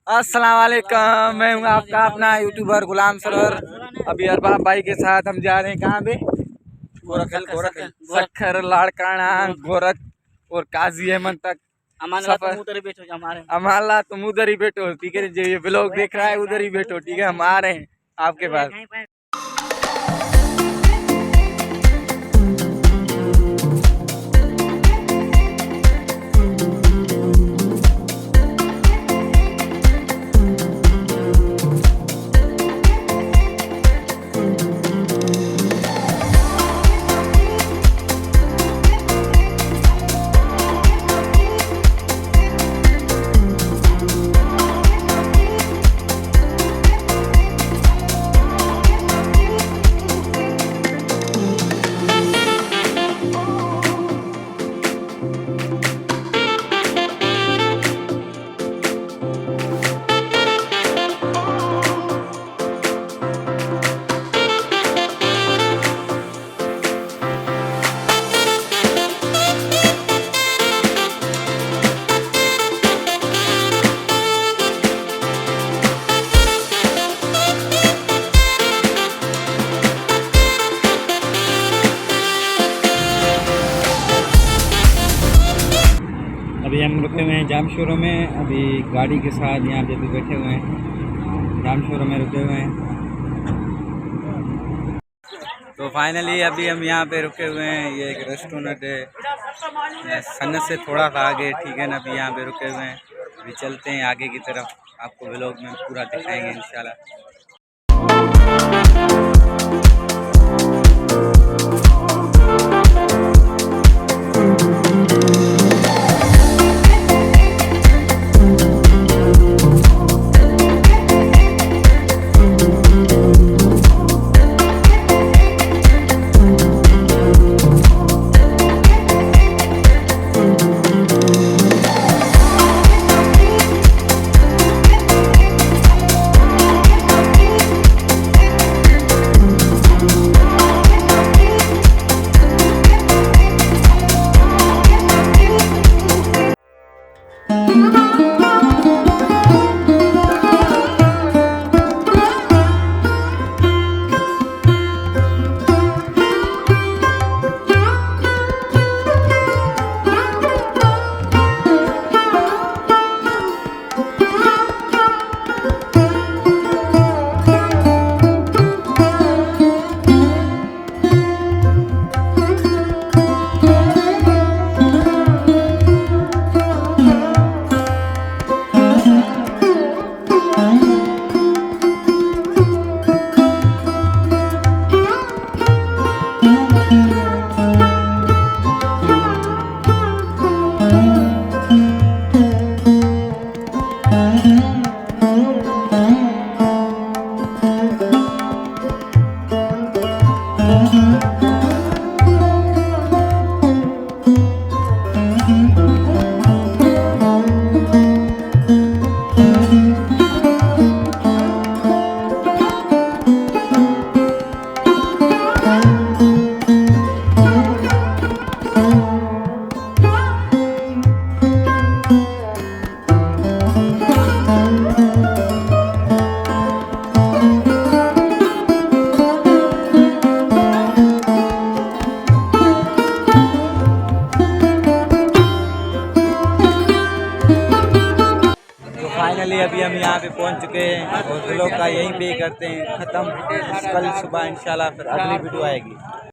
अस्सलाम वालेकुम, मैं हूँ आपका अपना यूट्यूबर गुलाम सरोवर। अभी अरबाब भाई के साथ हम जा रहे हैं कहाँ पे? सखर लाड़काना गोरख और काजी अहमद तक सफर। हमारा तुम उधर ही बैठो, ठीक है? जो ये ब्लॉग देख रहा है उधर ही बैठो, ठीक है? हम आ रहे हैं आपके पास। अभी हम रुके हुए हैं जाम शोरूम में, अभी गाड़ी के साथ यहाँ पे भी बैठे हुए हैं, जाम शोरूम में रुके हुए हैं। तो फाइनली अभी हम यहाँ पे रुके हुए हैं, ये एक रेस्टोरेंट है सन्नत से थोड़ा सा आगे, ठीक है ना? अभी यहाँ पे रुके हुए हैं, अभी चलते हैं आगे की तरफ, आपको व्लॉग में पूरा दिखाएंगे इंशाल्लाह। फाइनली अभी हम यहाँ पे पहुँच चुके हैं और व्लॉग का यहीं पे करते हैं ख़त्म। कल सुबह इंशाल्लाह फिर अगली वीडियो आएगी।